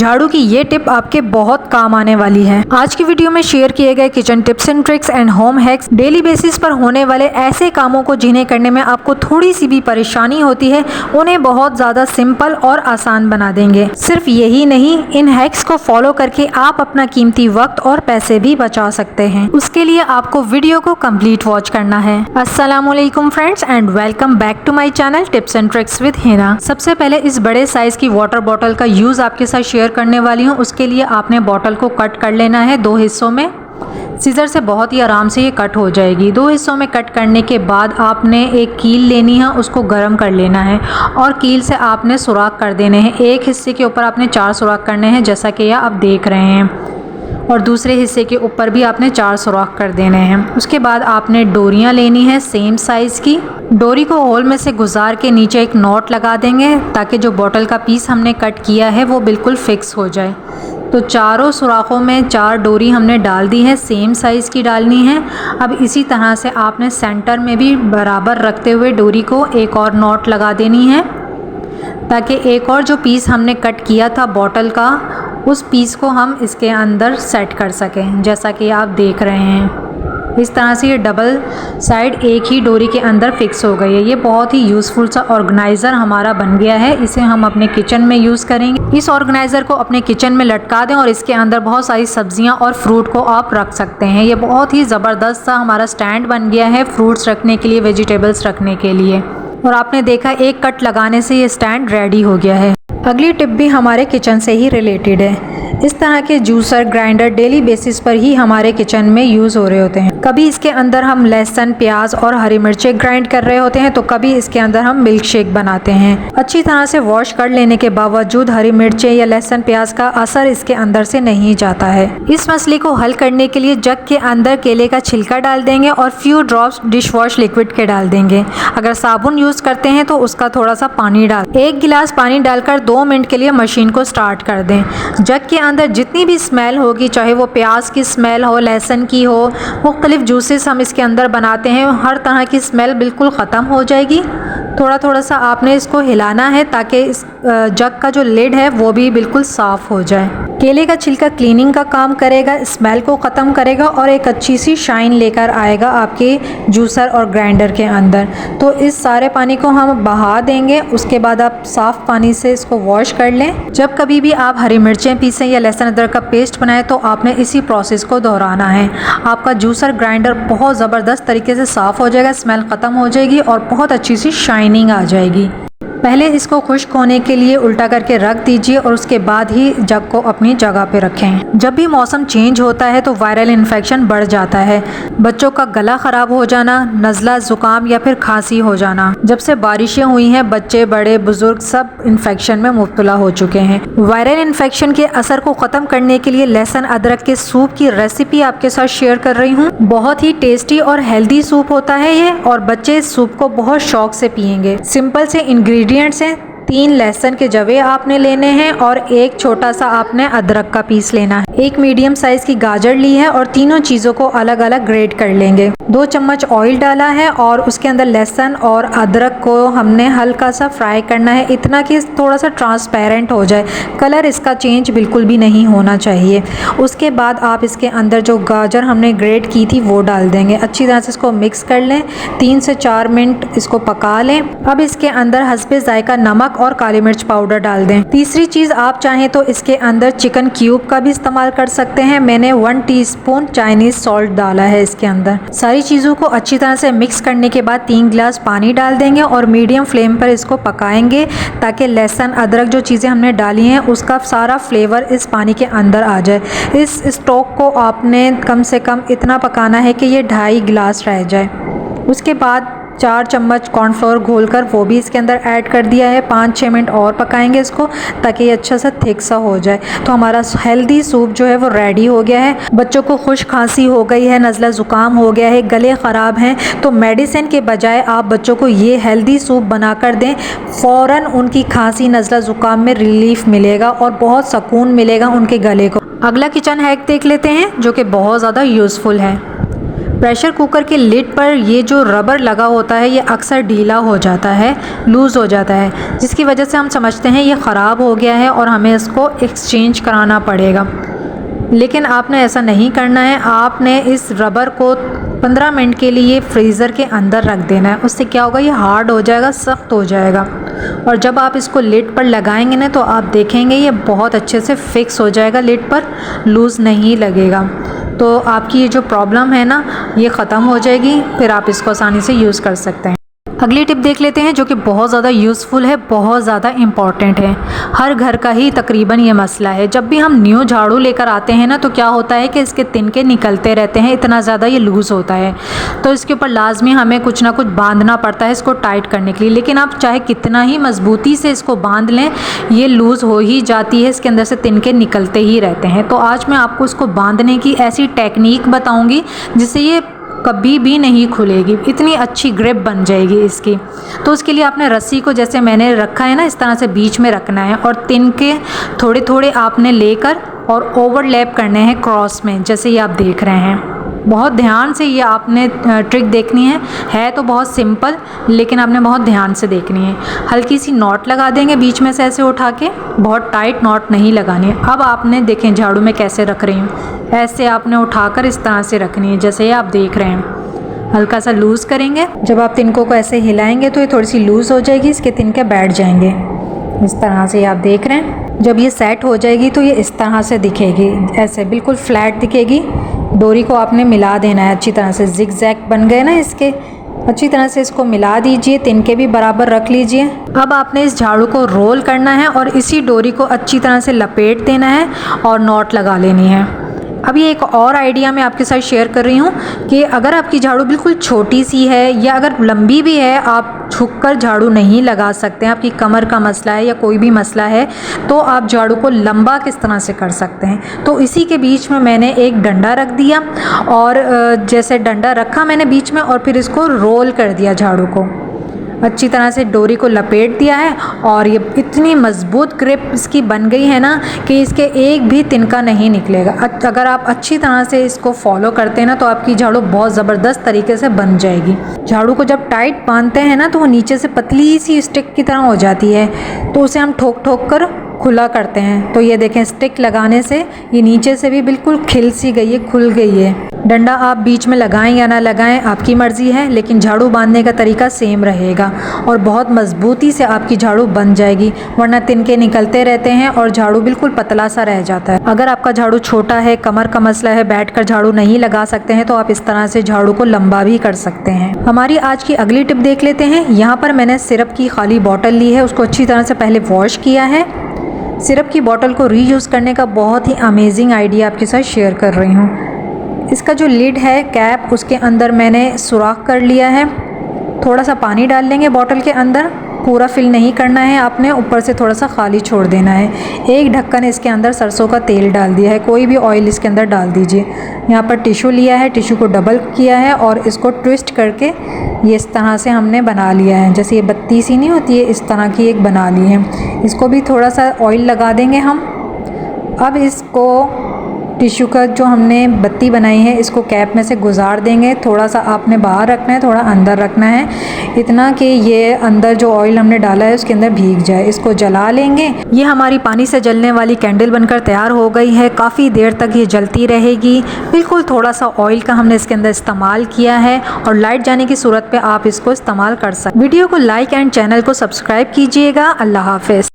झाड़ू की ये टिप आपके बहुत काम आने वाली है। आज की वीडियो में शेयर किए गए kitchen tips and tricks and home hacks daily basis पर होने वाले ऐसे कामों को जिन्हें करने में आपको थोड़ी सी भी परेशानी होती है, उन्हें बहुत ज्यादा सिंपल और आसान बना देंगे। सिर्फ यही नहीं, इन हैक्स को फॉलो करके आप अपना कीमती वक्त और पैसे भी बचा सकते हैं। उसके लिए आपको वीडियो को कंप्लीट वॉच करना है। अस्सलामुअलैकुम friends and welcome back to my channel tips and tricks with Hina. सबसे पहले इस बड़े साइज की वाटर बॉटल का यूज आपके साथ शेयर करने वाली हूँ। उसके लिए आपने बॉटल को कट कर लेना है 2 हिस्सों में। सीजर से बहुत ही आराम से ये कट हो जाएगी। 2 हिस्सों में कट करने के बाद आपने एक कील लेनी है, उसको गर्म कर लेना है और कील से आपने सुराख कर देने हैं। एक हिस्से के ऊपर आपने 4 सुराख करने हैं, जैसा कि यह आप देख रहे हैं, और दूसरे हिस्से के ऊपर भी आपने 4 सुराख कर देने हैं। उसके बाद आपने डोरियां लेनी है सेम साइज़ की। डोरी को होल में से गुजार के नीचे एक नॉट लगा देंगे ताकि जो बॉटल का पीस हमने कट किया है वो बिल्कुल फिक्स हो जाए। तो चारों सुराखों में 4 डोरी हमने डाल दी है, सेम साइज़ की डालनी है। अब इसी तरह से आपने सेंटर में भी बराबर रखते हुए डोरी को एक और नॉट लगा देनी है ताकि एक और जो पीस हमने कट किया था बॉटल का, उस पीस को हम इसके अंदर सेट कर सकें, जैसा कि आप देख रहे हैं। इस तरह से ये डबल साइड एक ही डोरी के अंदर फिक्स हो गई है। ये बहुत ही यूज़फुल सा ऑर्गेनाइज़र हमारा बन गया है। इसे हम अपने किचन में यूज़ करेंगे। इस ऑर्गेनाइज़र को अपने किचन में लटका दें और इसके अंदर बहुत सारी सब्जियां और फ्रूट को आप रख सकते हैं। ये बहुत ही ज़बरदस्त सा हमारा स्टैंड बन गया है फ्रूट्स रखने के लिए, वेजिटेबल्स रखने के लिए। और आपने देखा एक कट लगाने से ये स्टैंड रेडी हो गया है। अगली टिप भी हमारे किचन से ही रिलेटेड है। इस तरह के जूसर ग्राइंडर डेली बेसिस पर ही हमारे किचन में यूज़ हो रहे होते हैं। कभी इसके अंदर हम लहसुन, प्याज और हरी मिर्चें ग्राइंड कर रहे होते हैं, तो कभी इसके अंदर हम मिल्क शेक बनाते हैं। अच्छी तरह से वॉश कर लेने के बावजूद हरी मिर्चें या लहसुन, प्याज का असर इसके अंदर से नहीं जाता है। इस मसले को हल करने के लिए जग के अंदर केले का छिलका डाल देंगे और few drops dish wash liquid के डाल देंगे। अगर साबुन यूज़ करते हैं तो उसका थोड़ा सा पानी डाल, 1 गिलास पानी डालकर 2 मिनट के लिए मशीन को स्टार्ट कर दें। जग के अंदर जितनी भी स्मेल होगी, चाहे वो प्याज की स्मेल हो, लहसुन की हो, मुख्तलिफ जूसेस हम इसके अंदर बनाते हैं, हर तरह की स्मेल बिल्कुल ख़त्म हो जाएगी। थोड़ा थोड़ा सा आपने इसको हिलाना है ताकि इस जग का जो लिड है वो भी बिल्कुल साफ़ हो जाए। केले का छिलका क्लीनिंग का काम करेगा, स्मेल को ख़त्म करेगा और एक अच्छी सी शाइन लेकर आएगा आपके जूसर और ग्राइंडर के अंदर। तो इस सारे पानी को हम बहा देंगे। उसके बाद आप साफ़ पानी से इसको वॉश कर लें। जब कभी भी आप हरी मिर्चें पीसें या लहसुन अदरक का पेस्ट बनाएं तो आपने इसी प्रोसेस को दोहराना है। आपका जूसर ग्राइंडर बहुत ज़बरदस्त तरीके से साफ़ हो जाएगा, स्मेल ख़त्म हो जाएगी और बहुत अच्छी सी शाइनिंग आ जाएगी। पहले इसको खुश्क होने के लिए उल्टा करके रख दीजिए और उसके बाद ही जग को अपनी जगह पे रखें। जब भी मौसम चेंज होता है तो वायरल इन्फेक्शन बढ़ जाता है। बच्चों का गला ख़राब हो जाना, नज़ला, ज़ुकाम या फिर खांसी हो जाना। जब से बारिशें हुई हैं, बच्चे, बड़े, बुजुर्ग सब इन्फेक्शन में मुब्तला हो चुके हैं। वायरल इन्फेक्शन के असर को ख़त्म करने के लिए लहसुन अदरक के सूप की रेसिपी आपके साथ शेयर कर रही हूँ। बहुत ही टेस्टी और हेल्दी सूप होता है ये, और बच्चे इस सूप को बहुत शौक से पियेंगे। सिंपल से इंग्रेडिएंट्स हैं। 3 लहसुन के जवे आपने लेने हैं और एक छोटा सा आपने अदरक का पीस लेना है। एक मीडियम साइज की गाजर ली है और तीनों चीज़ों को अलग अलग ग्रेट कर लेंगे। 2 चम्मच ऑयल डाला है और उसके अंदर लहसुन और अदरक को हमने हल्का सा फ्राई करना है, इतना कि थोड़ा सा ट्रांसपेरेंट हो जाए। कलर इसका चेंज बिल्कुल भी नहीं होना चाहिए। उसके बाद आप इसके अंदर जो गाजर हमने ग्रेट की थी वो डाल देंगे। अच्छी तरह से इसको मिक्स कर लें, 3 से 4 मिनट इसको पका लें। अब इसके अंदर हस्बे जायका नमक और काली मिर्च पाउडर डाल दें। तीसरी चीज़, आप चाहें तो इसके अंदर चिकन क्यूब का भी इस्तेमाल कर सकते हैं। मैंने 1 टीस्पून चाइनीज़ सॉल्ट डाला है इसके अंदर। सारी चीज़ों को अच्छी तरह से मिक्स करने के बाद 3 गिलास पानी डाल देंगे और मीडियम फ्लेम पर इसको पकाएंगे ताकि लहसुन अदरक जो चीज़ें हमने डाली हैं उसका सारा फ्लेवर इस पानी के अंदर आ जाए। इस स्टॉक को आपने कम से कम इतना पकाना है कि ये 2.5 गिलास रह जाए। उसके बाद 4 चम्मच कॉर्नफ्लोर घोलकर वो भी इसके अंदर ऐड कर दिया है। 5-6 मिनट और पकाएंगे इसको ताकि ये अच्छा सा थिक सा हो जाए। तो हमारा हेल्दी सूप जो है वो रेडी हो गया है। बच्चों को खुश खांसी हो गई है, नज़ला ज़ुकाम हो गया है, गले ख़राब हैं, तो मेडिसिन के बजाय आप बच्चों को ये हेल्दी सूप बना कर दें। फ़ौरन उनकी खांसी, नज़ला ज़ुकाम में रिलीफ मिलेगा और बहुत सुकून मिलेगा उनके गले को। अगला किचन हैक देख लेते हैं जो कि बहुत ज़्यादा यूज़फुल है। प्रेशर कुकर के लिड पर ये जो रबर लगा होता है ये अक्सर ढीला हो जाता है, लूज़ हो जाता है, जिसकी वजह से हम समझते हैं ये ख़राब हो गया है और हमें इसको एक्सचेंज कराना पड़ेगा। लेकिन आपने ऐसा नहीं करना है। आपने इस रबर को 15 मिनट के लिए फ्रीज़र के अंदर रख देना है। उससे क्या होगा, ये हार्ड हो जाएगा, सख्त हो जाएगा। और जब आप इसको लिड पर लगाएंगे ना तो आप देखेंगे ये बहुत अच्छे से फिक्स हो जाएगा, लिड पर लूज़ नहीं लगेगा। तो आपकी ये जो प्रॉब्लम है ना ये ख़त्म हो जाएगी, फिर आप इसको आसानी से यूज़ कर सकते हैं। अगली टिप देख लेते हैं जो कि बहुत ज़्यादा यूज़फुल है, बहुत ज़्यादा इम्पॉर्टेंट है। हर घर का ही तकरीबन ये मसला है। जब भी हम न्यू झाड़ू लेकर आते हैं ना तो क्या होता है कि इसके तिनके निकलते रहते हैं, इतना ज़्यादा ये लूज़ होता है। तो इसके ऊपर लाजमी हमें कुछ ना कुछ बांधना पड़ता है इसको टाइट करने के लिए। लेकिन आप चाहे कितना ही मजबूती से इसको बांध लें ये लूज़ हो ही जाती है, इसके अंदर से तिनके निकलते ही रहते हैं। तो आज मैं आपको इसको बांधने की ऐसी टेक्निक बताऊँगी जिससे ये कभी भी नहीं खुलेगी, इतनी अच्छी ग्रिप बन जाएगी इसकी। तो उसके लिए आपने रस्सी को जैसे मैंने रखा है ना इस तरह से बीच में रखना है और तिनके थोड़े थोड़े आपने लेकर और ओवरलैप करने हैं क्रॉस में, जैसे ये आप देख रहे हैं। बहुत ध्यान से ये आपने ट्रिक देखनी है तो बहुत सिंपल, लेकिन आपने बहुत ध्यान से देखनी है। हल्की सी नॉट लगा देंगे बीच में से ऐसे उठा के, बहुत टाइट नॉट नहीं लगानी है। अब आपने देखें झाड़ू में कैसे रख रही हूँ, ऐसे आपने उठाकर इस तरह से रखनी है जैसे ये आप देख रहे हैं। हल्का सा लूज़ करेंगे, जब आप तिनकों को ऐसे हिलाएंगे तो ये थोड़ी सी लूज़ हो जाएगी, इसके तिनके बैठ जाएंगे इस तरह से, आप देख रहे हैं। जब ये सेट हो जाएगी तो ये इस तरह से दिखेगी, ऐसे बिल्कुल फ्लैट दिखेगी। डोरी को आपने मिला देना है अच्छी तरह से, जिग जैग बन गए ना इसके, अच्छी तरह से इसको मिला दीजिए, तिनके भी बराबर रख लीजिए। अब आपने इस झाड़ू को रोल करना है और इसी डोरी को अच्छी तरह से लपेट देना है और नॉट लगा लेनी है। अब ये एक और आइडिया मैं आपके साथ शेयर कर रही हूँ कि अगर आपकी झाड़ू बिल्कुल छोटी सी है या अगर लंबी भी है, आप झुककर झाड़ू नहीं लगा सकते हैं, आपकी कमर का मसला है या कोई भी मसला है, तो आप झाड़ू को लंबा किस तरह से कर सकते हैं। तो इसी के बीच में मैंने एक डंडा रख दिया और जैसे डंडा रखा मैंने बीच में और फिर इसको रोल कर दिया, झाड़ू को अच्छी तरह से डोरी को लपेट दिया है और ये इतनी मज़बूत ग्रिप इसकी बन गई है ना कि इसके एक भी तिनका नहीं निकलेगा। अगर आप अच्छी तरह से इसको फॉलो करते हैं ना तो आपकी झाड़ू बहुत ज़बरदस्त तरीके से बन जाएगी। झाड़ू को जब टाइट बांधते हैं ना तो वो नीचे से पतली सी स्टिक की तरह हो जाती है, तो उसे हम ठोक ठोक कर खुला करते हैं। तो ये देखें, स्टिक लगाने से ये नीचे से भी बिल्कुल खिल सी गई है, खुल गई है। डंडा आप बीच में लगाएं या ना लगाएं आपकी मर्ज़ी है, लेकिन झाड़ू बांधने का तरीका सेम रहेगा और बहुत मज़बूती से आपकी झाड़ू बन जाएगी, वरना तिनके निकलते रहते हैं और झाड़ू बिल्कुल पतला सा रह जाता है। अगर आपका झाड़ू छोटा है, कमर का मसला है, बैठकर झाड़ू नहीं लगा सकते हैं, तो आप इस तरह से झाड़ू को लंबा भी कर सकते हैं। हमारी आज की अगली टिप देख लेते हैं। यहाँ पर मैंने सिरप की खाली बॉटल ली है, उसको अच्छी तरह से पहले वॉश किया है। सिरप की बोतल को रीयूज़ करने का बहुत ही अमेजिंग आइडिया आपके साथ शेयर कर रही हूँ। इसका जो लिड है कैप, उसके अंदर मैंने सुराख कर लिया है। थोड़ा सा पानी डाल लेंगे बोतल के अंदर, पूरा फिल नहीं करना है आपने, ऊपर से थोड़ा सा खाली छोड़ देना है। एक ढक्कन इसके अंदर सरसों का तेल डाल दिया है, कोई भी ऑयल इसके अंदर डाल दीजिए। यहाँ पर टिश्यू लिया है, टिश्यू को डबल किया है और इसको ट्विस्ट करके ये इस तरह से हमने बना लिया है, जैसे ये बत्ती सी नहीं होती है, इस तरह की एक बना ली है। इसको भी थोड़ा सा ऑयल लगा देंगे हम। अब इसको टिश्यू का जो हमने बत्ती बनाई है इसको कैप में से गुजार देंगे। थोड़ा सा आपने बाहर रखना है, थोड़ा अंदर रखना है, इतना कि ये अंदर जो ऑयल हमने डाला है उसके अंदर भीग जाए। इसको जला लेंगे। ये हमारी पानी से जलने वाली कैंडल बनकर तैयार हो गई है। काफ़ी देर तक ये जलती रहेगी। बिल्कुल थोड़ा सा ऑयल का हमने इसके अंदर इस्तेमाल किया है और लाइट जाने की सूरत पर आप इसको इस्तेमाल कर सकते। वीडियो को लाइक एंड चैनल को सब्सक्राइब कीजिएगा। अल्लाह हाफिज़।